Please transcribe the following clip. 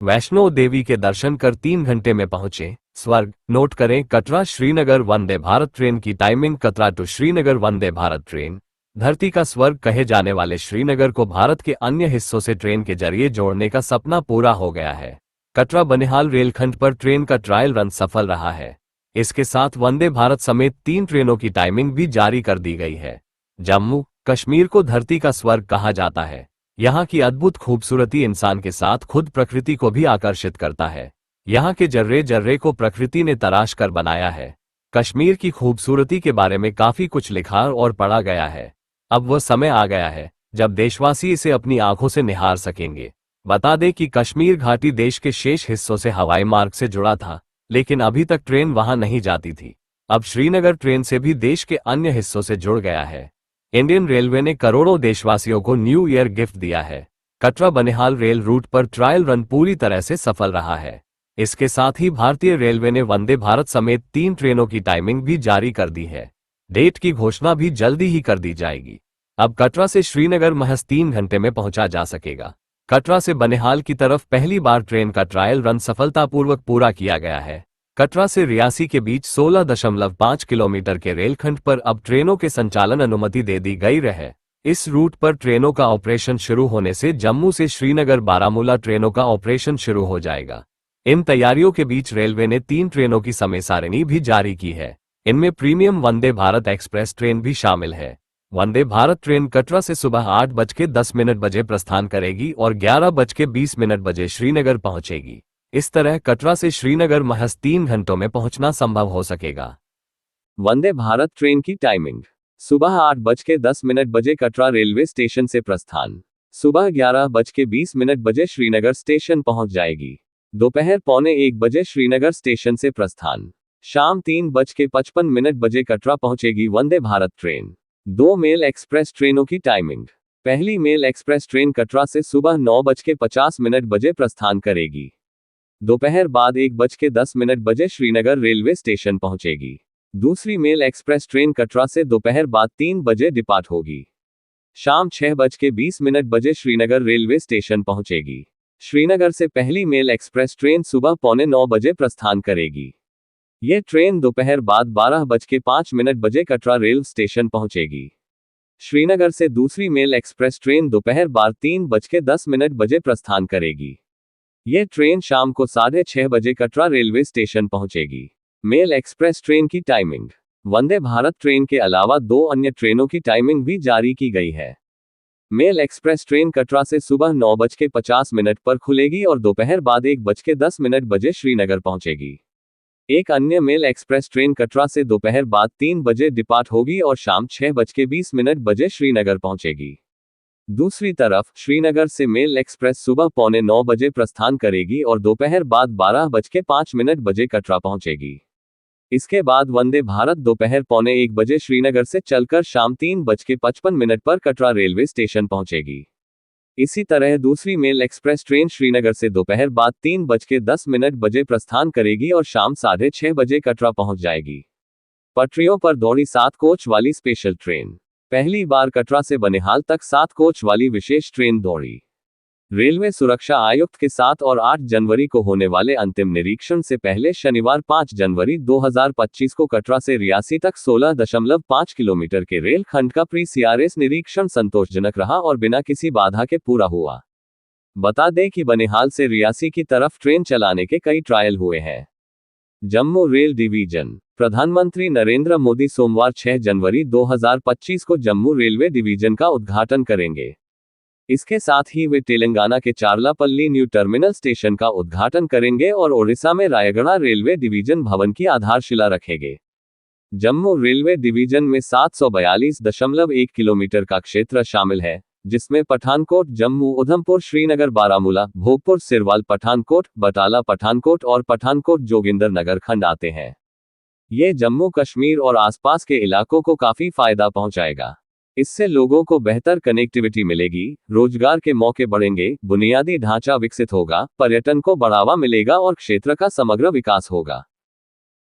वैष्णो देवी के दर्शन कर 3 घंटे में पहुंचे स्वर्ग। नोट करें, कटरा श्रीनगर वंदे भारत ट्रेन की timing. Katra to Srinagar Vande Bharat train धरती का स्वर्ग कहे जाने वाले श्रीनगर को भारत के अन्य हिस्सों से ट्रेन के जरिए जोड़ने का सपना पूरा हो गया है। कटरा बनिहाल रेलखंड पर ट्रेन का ट्रायल रन सफल रहा है। इसके साथ वंदे भारत समेत 3 ट्रेनों की टाइमिंग भी जारी कर दी गई है। जम्मू कश्मीर को धरती का स्वर्ग कहा जाता है। यहाँ की अद्भुत खूबसूरती इंसान के साथ खुद प्रकृति को भी आकर्षित करता है। यहाँ के जर्रे जर्रे को प्रकृति ने तराश कर बनाया है। कश्मीर की खूबसूरती के बारे में काफी कुछ लिखा और पढ़ा गया है। अब वह समय आ गया है जब देशवासी इसे अपनी आंखों से निहार सकेंगे। बता दें कि कश्मीर घाटी देश के शेष हिस्सों से हवाई मार्ग से जुड़ा था, लेकिन अभी तक ट्रेन वहां नहीं जाती थी। अब श्रीनगर ट्रेन से भी देश के अन्य हिस्सों से जुड़ गया है। इंडियन रेलवे ने करोड़ों देशवासियों को न्यू ईयर गिफ्ट दिया है। कटरा बनिहाल रेल रूट पर ट्रायल रन पूरी तरह से सफल रहा है। इसके साथ ही भारतीय रेलवे ने वंदे भारत समेत 3 ट्रेनों की टाइमिंग भी जारी कर दी है। डेट की घोषणा भी जल्दी ही कर दी जाएगी। अब कटरा से श्रीनगर महज 3 घंटे में पहुंचा जा सकेगा। कटरा से बनिहाल की तरफ पहली बार ट्रेन का ट्रायल रन सफलतापूर्वक पूरा किया गया है। कटरा से रियासी के बीच 16.5 किलोमीटर के रेलखंड पर अब ट्रेनों के संचालन अनुमति दे दी गई है। इस रूट पर ट्रेनों का ऑपरेशन शुरू होने से जम्मू से श्रीनगर बारामूला ट्रेनों का ऑपरेशन शुरू हो जाएगा। इन तैयारियों के बीच रेलवे ने 3 ट्रेनों की समय सारिणी भी जारी की है। इनमें premium Vande Bharat express train भी शामिल है। वंदे भारत ट्रेन कटरा से सुबह 8:10 बजे प्रस्थान करेगी और 11:20 बजे श्रीनगर पहुंचेगी। इस तरह कटरा से श्रीनगर महज 3 घंटों में पहुंचना संभव हो सकेगा। वंदे भारत ट्रेन की टाइमिंग: सुबह 8:10 बजे कटरा रेलवे स्टेशन से प्रस्थान। सुबह 11:20 बजे श्रीनगर स्टेशन पहुंच जाएगी। दोपहर 12:45 बजे श्रीनगर स्टेशन से प्रस्थान। शाम 3:55 बजे कटरा पहुंचेगी वंदे भारत ट्रेन। 2 मेल एक्सप्रेस ट्रेनों की टाइमिंग: पहली मेल एक्सप्रेस ट्रेन कटरा से सुबह 9:50 बजे प्रस्थान करेगी। दोपहर बाद 1:10 बजे श्रीनगर रेलवे स्टेशन पहुंचेगी। दूसरी मेल एक्सप्रेस ट्रेन कटरा से दोपहर बाद 3 बजे डिपार्ट होगी। शाम 6:20 बजे श्रीनगर रेलवे स्टेशन पहुंचेगी। श्रीनगर से पहली मेल एक्सप्रेस ट्रेन सुबह 8:45 बजे प्रस्थान करेगी। यह ट्रेन दोपहर बाद 12:05 बजे कटरा रेल स्टेशन पहुंचेगी। श्रीनगर से दूसरी मेल एक्सप्रेस ट्रेन दोपहर बाद 3:10 बजे प्रस्थान करेगी। यह ट्रेन शाम को 6:30 बजे कटरा रेलवे स्टेशन पहुंचेगी। मेल एक्सप्रेस ट्रेन की टाइमिंग: वंदे भारत ट्रेन के अलावा 2 अन्य ट्रेनों की टाइमिंग भी जारी की गई है। मेल एक्सप्रेस ट्रेन कटरा से सुबह 9:50 पर खुलेगी और दोपहर बाद 1:10 बजे श्रीनगर पहुंचेगी। एक अन्य मेल एक्सप्रेस ट्रेन कटरा से दोपहर बाद 3 बजे डिपार्ट होगी और शाम 6:20 बजे श्रीनगर पहुंचेगी। दूसरी तरफ श्रीनगर से मेल एक्सप्रेस सुबह 8:45 बजे प्रस्थान करेगी और दोपहर बाद 12:05 बजे कटरा पहुंचेगी। इसके बाद वंदे भारत दोपहर 12:45 बजे श्रीनगर से चलकर शाम 3:55 पर कटरा रेलवे स्टेशन पहुंचेगी। इसी तरह दूसरी मेल एक्सप्रेस ट्रेन श्रीनगर से दोपहर बाद 3:10 बजे प्रस्थान करेगी और शाम 6:30 बजे कटरा पहुंच जाएगी। पटरियों पर दौड़ी 7 कोच वाली स्पेशल ट्रेन: पहली बार कटरा से बनिहाल तक 7 कोच वाली विशेष ट्रेन दौड़ी। रेलवे सुरक्षा आयुक्त के 7 और 8 जनवरी को होने वाले अंतिम निरीक्षण से पहले शनिवार 5 जनवरी 2025 को कटरा से रियासी तक 16.5 किलोमीटर के रेल खंड का प्री सीआरएस निरीक्षण संतोषजनक रहा और बिना किसी बाधा के पूरा हुआ। बता दें कि बनिहाल से रियासी की तरफ ट्रेन चलाने के कई ट्रायल हुए हैं। जम्मू रेल डिवीजन: प्रधानमंत्री नरेंद्र मोदी सोमवार 6 जनवरी 2025 को जम्मू रेलवे डिवीजन का उद्घाटन करेंगे। इसके साथ ही वे तेलंगाना के चार्लापल्ली न्यू टर्मिनल स्टेशन का उद्घाटन करेंगे और ओडिशा में रायगढ़ रेलवे डिवीजन भवन की आधारशिला रखेंगे। जम्मू रेलवे डिवीजन में 742.1 किलोमीटर का क्षेत्र शामिल है, जिसमें पठानकोट, जम्मू, उधमपुर, श्रीनगर, बारामूला, भोगपुर, सिरवाल, पठानकोट, बटाला, पठानकोट और पठानकोट जोगिंदर नगर खंड आते हैं। ये जम्मू कश्मीर और आसपास के इलाकों को काफी फायदा पहुंचाएगा। इससे लोगों को बेहतर कनेक्टिविटी मिलेगी, रोजगार के मौके बढ़ेंगे, बुनियादी ढांचा विकसित होगा, पर्यटन को बढ़ावा मिलेगा और क्षेत्र का समग्र विकास होगा।